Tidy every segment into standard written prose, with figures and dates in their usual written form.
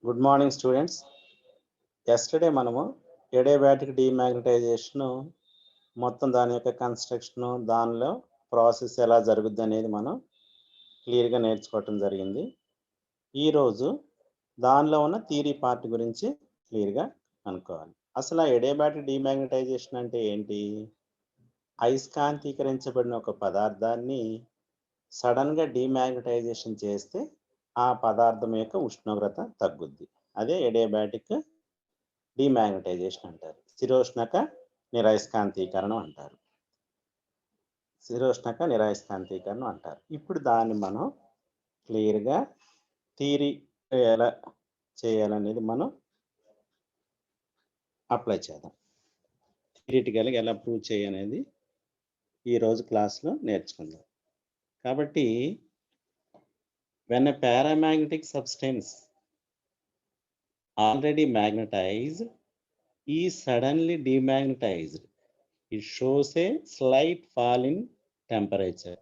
Good morning students. Yesterday మనము adiabatic డీమాగ్నటైజేషను మొత్తం దాని యొక్క కన్స్ట్రక్షను, దానిలో ప్రాసెస్ ఎలా జరుగుద్ది అనేది మనం క్లియర్గా నేర్చుకోవటం జరిగింది. ఈరోజు దానిలో ఉన్న థియరీ పార్ట్ గురించి క్లియర్గా అనుకోవాలి. అసలు ఆ ఎడియాబాటిక్ డీమాగ్నటైజేషన్ అంటే ఏంటి? అయస్కాంతీకరించబడిన ఒక పదార్థాన్ని సడన్గా డీమాగ్నటైజేషన్ చేస్తే ఆ పదార్థం యొక్క ఉష్ణోగ్రత తగ్గుద్ది. అదే ఎడియాబాటిక్ డీమాగ్నటైజేషన్ అంటారు. శిరోష్ణక నిరయస్కాంతీకరణం అంటారు. శిరోష్ణక నిరయస్కాంతీకరణం అంటారు. ఇప్పుడు దాన్ని మనం క్లియర్గా థియరీ ఎలా చేయాలనేది మనం అప్లై చేద్దాం. థియరిటికల్గా ఎలా ప్రూవ్ చేయాలనేది ఈరోజు క్లాస్లో నేర్చుకుందాం. కాబట్టి when a paramagnetic substance already magnetized is suddenly demagnetized, it shows a slight fall in temperature.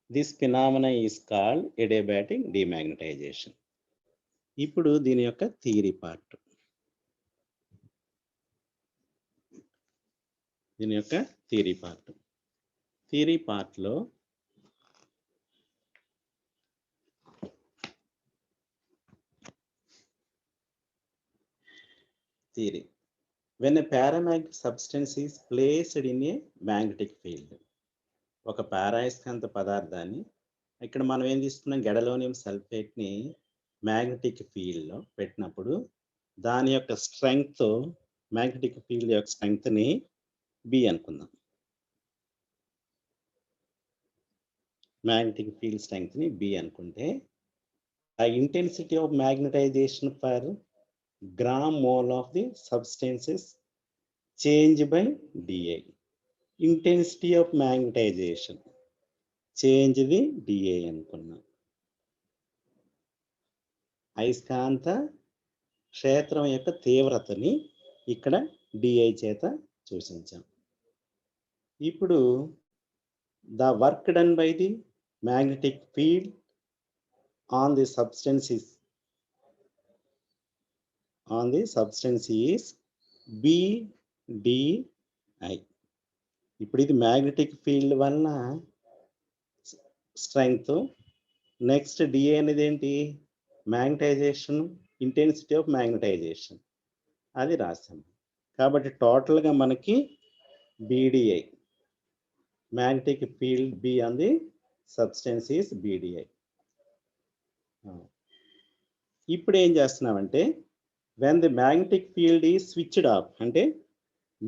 This phenomenon is called adiabatic demagnetization. ఇప్పుడు దీని యొక్క థియరీ పార్ట్. థియరీ పార్ట్లో theory. When a paramagnetic substance is placed in a magnetic field, ఒక పారాయస్కాంత పదార్థాన్ని ఇక్కడ మనం ఏం తీసుకున్నాం, గెడలోనియం సల్ఫేట్ని మ్యాగ్నెటిక్ ఫీల్డ్లో పెట్టినప్పుడు దాని యొక్క స్ట్రెంగ్త్, మ్యాగ్నెటిక్ ఫీల్డ్ యొక్క స్ట్రెంగ్త్ని బి అనుకుందాం. మ్యాగ్నెటిక్ ఫీల్డ్ స్ట్రెంగ్త్ని బి అనుకుంటే ఆ intensity of magnetisation for gram mole of the substances change by DI. Intensity of magnetisation change the DI అనుకున్నాం. అయస్కాంత క్షేత్రం యొక్క తీవ్రతని ఇక్కడ డిఐ చేత సూచించాం. ఇప్పుడు the work done by the magnetic field on the substance is BDI. ఇప్పుడు ఇది మ్యాగ్నెటిక్ ఫీల్డ్ వలన స్ట్రెంగ్త్, నెక్స్ట్ డిఐ అనేది ఏంటి, మ్యాగ్నటైజేషన్, ఇంటెన్సిటీ ఆఫ్ మ్యాగ్నటైజేషన్, అది రాసాము. కాబట్టి టోటల్గా మనకి BDI, magnetic field B on the substance is BDI. ఇప్పుడు ఏం చేస్తున్నామంటే when the magnetic field is switched off, అంటే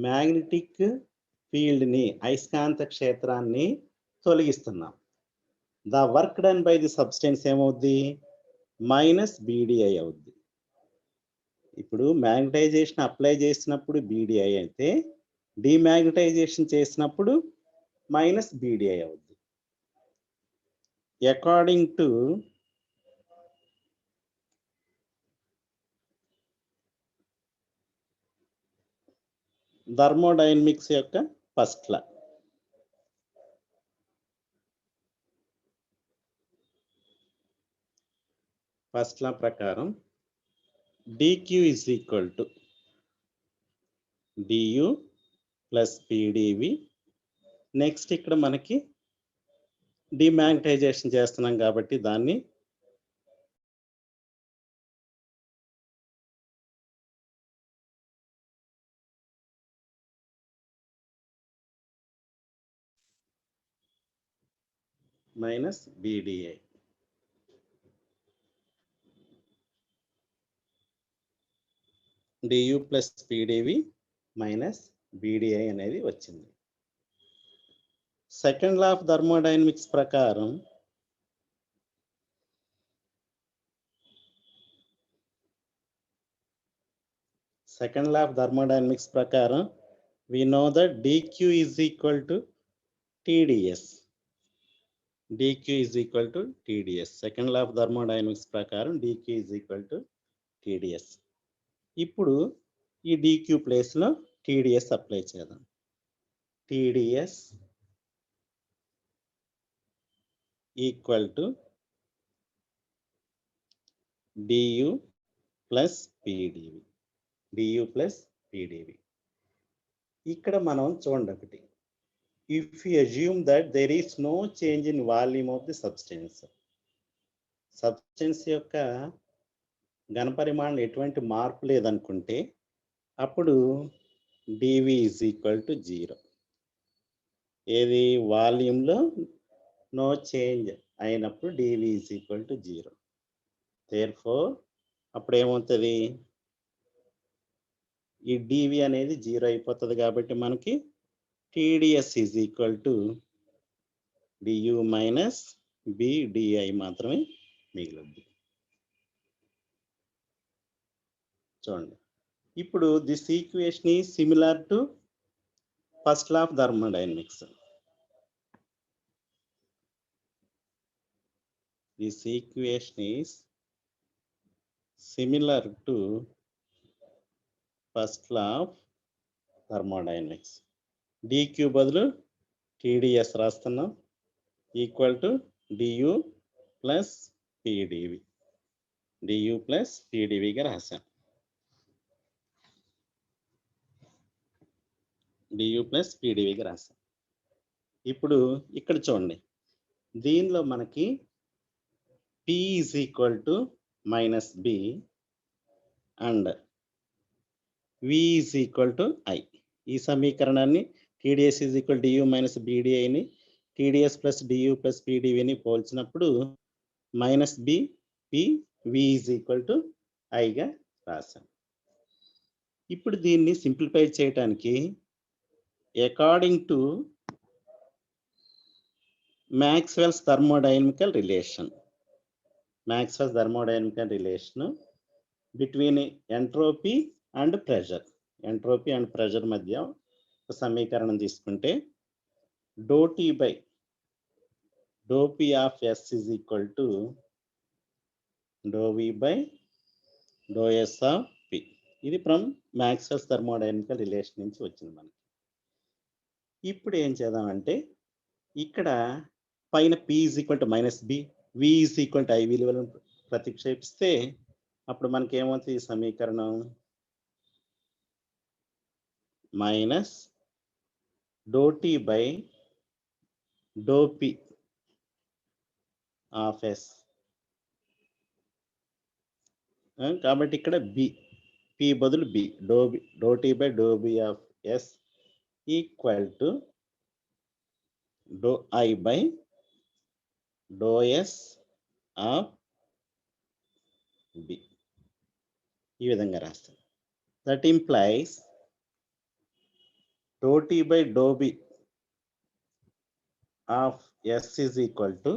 మ్యాగ్నెటిక్ ఫీల్డ్ని, అయస్కాంత క్షేత్రాన్ని తొలగిస్తున్నాం. The work done by the substance ఏమవుద్ది, మైనస్ బిడిఐ అవుద్ది. ఇప్పుడు మ్యాగ్నటైజేషన్ అప్లై చేసినప్పుడు బిడిఐ అయితే డిమ్యాగ్నటైజేషన్ చేసినప్పుడు మైనస్ బిడిఐ అవుద్ది. అకార్డింగ్ టు థర్మోడైనమిక్స్ యొక్క ఫస్ట్ లా, ప్రకారం dq is equal to du plus pdv. Next ఇక్కడ మనకి డిమ్యాగ్నటైజేషన్ చేస్తున్నాం కాబట్టి దాన్ని minus B D I. du plus pdv minus B D I అనేది వచ్చింది. సెకండ్ లా ఆఫ్ థర్మోడైనమిక్స్ ప్రకారం we know that dq is equal to tds. Second law of thermodynamics ప్రకారం dq is equal to tds. ఇప్పుడు ఈ dq ప్లేస్లో tds అప్లై చేద్దాం. tds equal to du plus P D V, D U plus P D V. ఇక్కడ మనం చూడండి ఒకటి, if you assume that there is no change in volume of the substance, substance యొక్క ఘనపరిమాణం ఎటువంటి మార్పు లేదనుకుంటే అప్పుడు డివి ఈజ్ ఈక్వల్ టు 0. ఏది వాల్యూమ్లో నో చేంజ్ అయినప్పుడు D V is equal to 0. Therefore అప్పుడు ఏమవుతుంది, ఈ డివి అనేది 0 అయిపోతుంది. కాబట్టి మనకి T D S is equal to D U minus B D I మాత్రమే మిగులుద్ది. చూడండి, ఇప్పుడు this equation is similar to first law of thermodynamics. This equation is similar to first law of thermodynamics. dq బదులు tds రాస్తున్నాం, equal to du plus pdv, du plus pdvగా రాసాం. du plus pdvగా రాసాం. ఇప్పుడు ఇక్కడ చూడండి, దీనిలో మనకి p is equal to minus B and V is equal to I. ఈ సమీకరణాన్ని T D S is equal D U minus బీడిఐని టీడీఎస్ ప్లస్ డియు ప్లస్ పీడివిని పోల్చినప్పుడు minus B P V is equal to ఐగా రాసాం. ఇప్పుడు దీన్ని సింప్లిఫై చేయడానికి according to Maxwell's thermodynamical relation, Maxwell's thermodynamical relation between entropy and pressure. Entropy and pressure మధ్య ఒక సమీకరణం తీసుకుంటే do T by do P of S is equal to do V by do S of P. ఇది from Maxwell's thermodynamical relation నుంచి వచ్చింది మనకి. ఇప్పుడు ఏం చేద్దామంటే ఇక్కడ పైన P is equal to minus B, V is equal to I విలువలను ప్రతిక్షేపిస్తే అప్పుడు మనకి ఏమవుతుంది, ఈ సమీకరణం minus do T by do P of S. కాబట్టి ఇక్కడ బి, పి బదులు B, do T by do B of S equal to do I by do S of B. ఈ విధంగా రాస్తాం. That implies do T by do B of S is equal to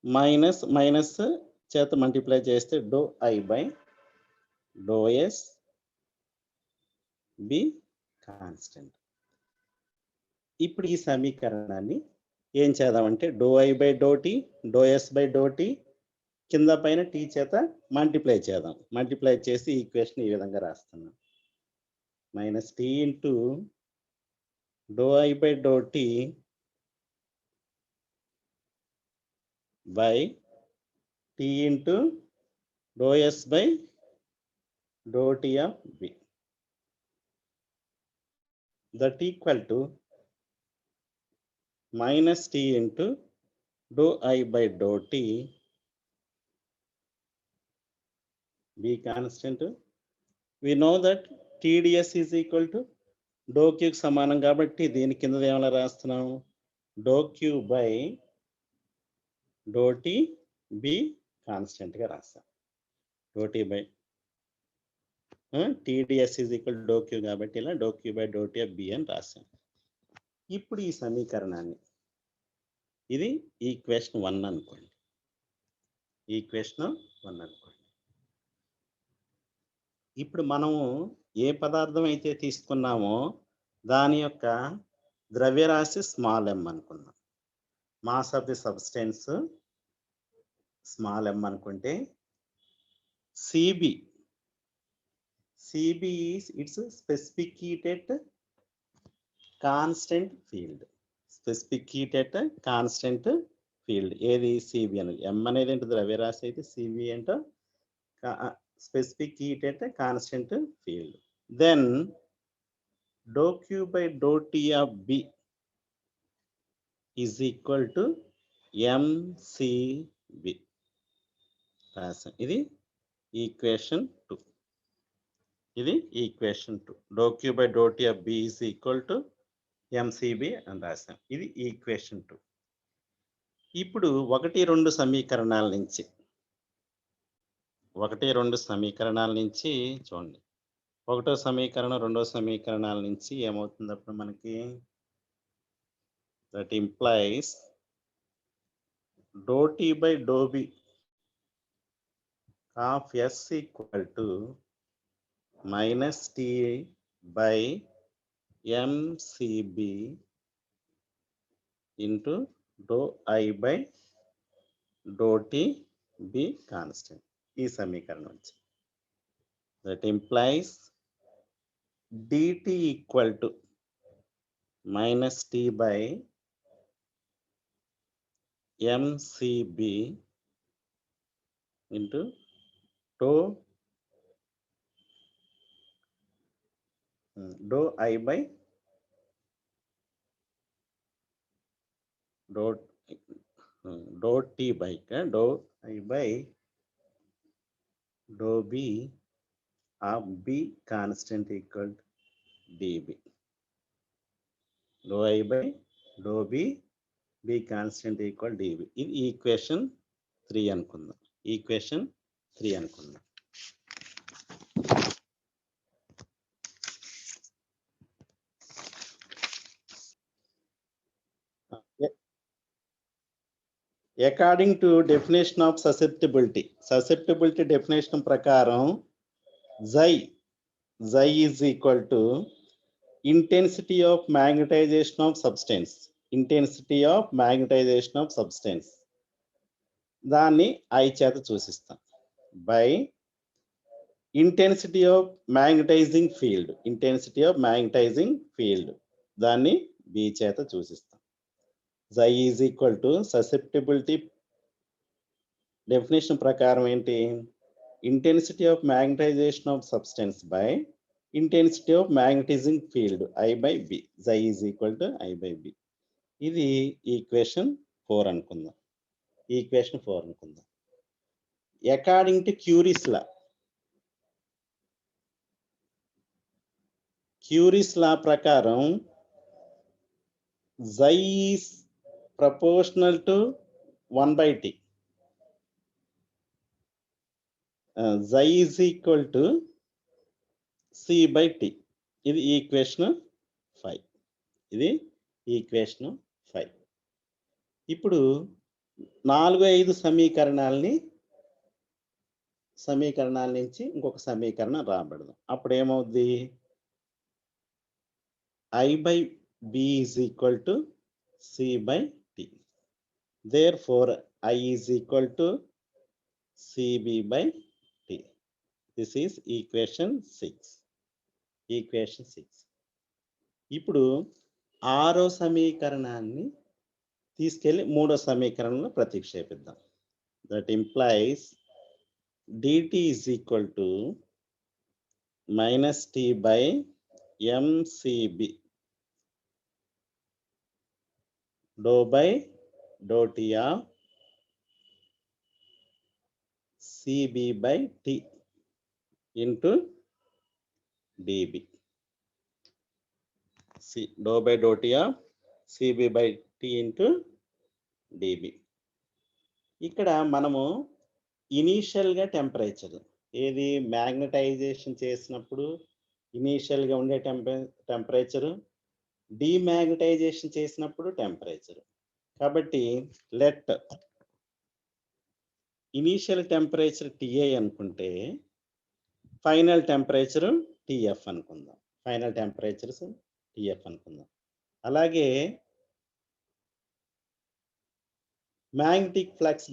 minus minus చేత multiply చేస్తే do I by do S B constant. ఇప్పుడు ఈ సమీకరణాన్ని ఏం చేద్దామంటే do I by do T, do S by do T కింద పైన tea చేత మల్టిప్లై చేద్దాం. మల్టిప్లై చేసి ఈక్వేషన్ ఈ విధంగా రాస్తున్నాం, minus T into do I by do T by T into do S by do T of B, that equal to minus t into dou I by dou t, b constant. We know that TDS is equal to dou q కి సమానం కాబట్టి దీని కింద ఏమైనా రాస్తున్నాం, dou q by dou t b constant గా రాస్తాం. dou t by TDS is equal to dou q కాబట్టి ఇలా dou q by dou t of b అని రాస్తాం. ఇప్పుడు ఈ సమీకరణాన్ని, ఇది ఈక్వేషన్ 1 అనుకోండి, ఈక్వేషన్ 1 అనుకోండి. ఇప్పుడు మనము ఏ పదార్థం అయితే తీసుకున్నామో దాని యొక్క ద్రవ్యరాశి స్మాల్ m అనుకున్నాం, mass of the substance small m అనుకుంటే C B is its specific heat at constant field, specific heat at constant field. ఏది సిబి అనేది, ఎం అనేది ఏంటో ద్రవ్యరాశి అయితే సిబి ఏంటో స్పెసిఫిక్ హీట్ అంటే constant field. Then do Q by do T of B is equal to M C B రాసాం. ఇది ఈక్వేషన్ 2. ఇది equation 2. Do Q by do T of B is equal to ఎంసిబి అని రాసాం. ఇది ఈక్వేషన్ 2. ఇప్పుడు 1, 2 సమీకరణాల నుంచి 1, 2 సమీకరణాల నుంచి చూడండి. 1వ సమీకరణం 2వ సమీకరణాల నుంచి ఏమవుతుంది అప్పుడు మనకి? That implies do T by do B of S equal to minus T by M C B into do I by do T B constant. ఈ సమీకరణం వచ్చి that implies dt equal to minus T by M C B into do I by do T by do I by do B of B constant equal to D B. Do I by do B B constant equal D B. ఇది equation 3 అనుకుందాం. Equation 3 అనుకుందాం. According to definition of susceptibility definition ప్రకారం Xi is equal to intensity of magnetization of substance. దాన్ని I చేత సూచిస్తాం. By intensity of magnetising field దాన్ని B చేత సూచిస్తాం. Xi is equal to susceptibility definition ప్రకారం ఏంటి? Intensity of magnetisation of substance by intensity of magnetising field I by B. Xi is equal to I by B. ఇది equation 4 అనుకుందాం. According to cure is లా ప్రకారం Xi is proportional to 1 by T. Xi is equal to C by T. ఇది equation 5. ఇప్పుడు 4, 5 సమీకరణాల నుంచి ఇంకొక సమీకరణం రాబడదాం. అప్పుడు ఏమవుద్ది? I by B is equal to C by T. Therefore, I is equal to CB by T. This is equation 6. ఇప్పుడు 6వ సమీకరణాన్ని తీసుకెళ్ళి 3వ సమీకరణంలో ప్రతిక్షేపిద్దాం. That implies dt is equal to minus T by MCB dou by dou T of CB by T into dB. Dou by dou T of CB by T into dB. ఇక్కడ మనము ఇనీషియల్గా టెంపరేచర్ ఏది magnetisation చేసినప్పుడు ఇనీషియల్గా ఉండే temperature, డీమ్యాగ్నటైజేషన్ చేసినప్పుడు temperature. కాబట్టి let initial temperature TA అనుకుంటే ఫైనల్ టెంపరేచర్ TF అనుకుందాం. అలాగే మ్యాగ్నెటిక్ ఫ్లక్స్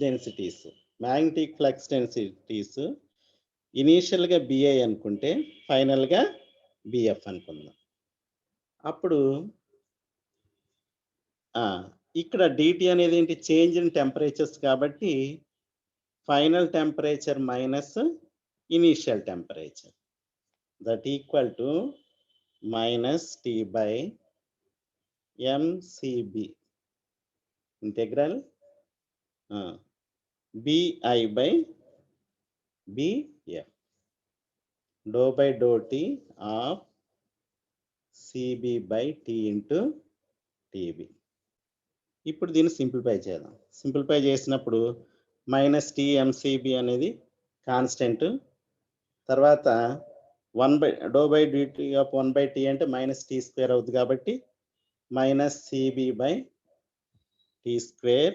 డెన్సిటీస్ ఇనీషియల్గా BI అనుకుంటే ఫైనల్గా BF అనుకుందాం. అప్పుడు ఇక్కడ DT అనేది ఏంటి? చేంజ్ ఇన్ టెంపరేచర్స్ కాబట్టి final temperature minus initial temperature, that equal to minus T by mCb integral Bi by Bf dou by dou T of Cb by T into Tb. ఇప్పుడు దీన్ని simplify చేద్దాం. Simplify చేసినప్పుడు minus T M C B అనేది constant, తర్వాత 1 by do by dt of 1 by T అంటే minus T square అవుతుంది కాబట్టి minus C B by T square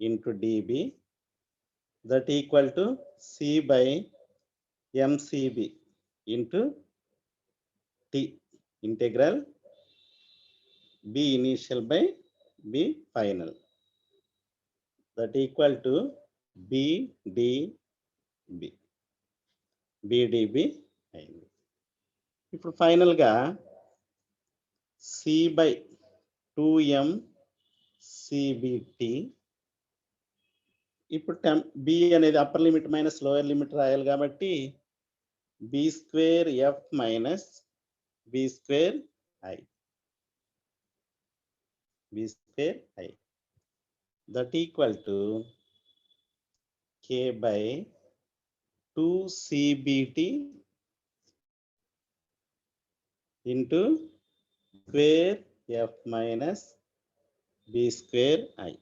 into D B that equal to C by M C B into T integral B initial by B final that equal to B D B అయింది. ఇప్పుడు ఫైనల్గా C by 2m C B T. ఇప్పుడు B అనేది upper limit minus lower limit రాయాలి కాబట్టి B square F minus B square I that equal to K by 2cbt into square f minus b square I,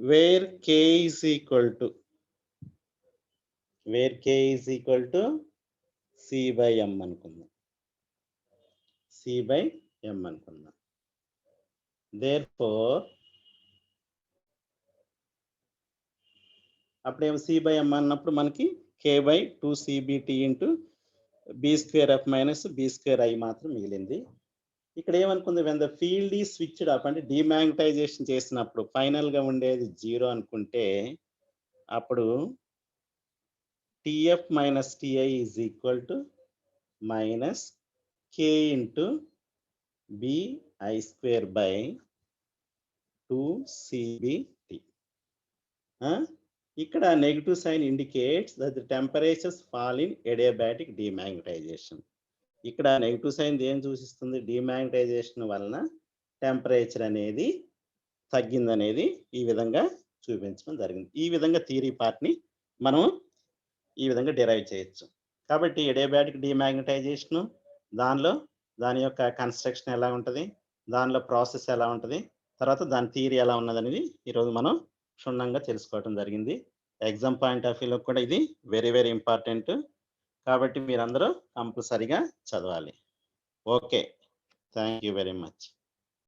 where k is equal to c by m అనుకుందాం. therefore అప్పుడేమో C by M అన్నప్పుడు మనకి K by 2cbt into B square F minus B square I మాత్రం మిగిలింది. ఇక్కడ ఏమనుకుంది, when the field is switched off అంటే demagnetisation చేసినప్పుడు ఫైనల్గా ఉండేది 0 అనుకుంటే అప్పుడు T F minus T I is equal to minus K into B I square by 2cbt. ఇక్కడ negative sign indicates that the temperatures fall in adiabatic demagnetisation. ఇక్కడ నెగిటివ్ సైన్ ఏం సూచిస్తుంది, డిమాగ్నటైజేషన్ వలన టెంపరేచర్ అనేది తగ్గిందనేది ఈ విధంగా చూపించడం జరిగింది. ఈ విధంగా థియరీ పార్ట్ని మనం ఈ విధంగా డిరైవ్ చేయొచ్చు. కాబట్టి ఎడియాబాటిక్ డిమాగ్నటైజేషన్ దానిలో దాని యొక్క కన్స్ట్రక్షన్ ఎలా ఉంటుంది, దానిలో ప్రాసెస్ ఎలా ఉంటుంది, తర్వాత దాని థియరీ ఎలా ఉన్నది అనేది ఈరోజు మనం క్షుణ్ణంగా తెలుసుకోవడం జరిగింది. ఎగ్జామ్ పాయింట్ ఆఫ్ వ్యూలో కూడా ఇది వెరీ వెరీ ఇంపార్టెంట్. కాబట్టి మీరందరూ కంపల్సరీగా చదవాలి. Okay, thank you very much.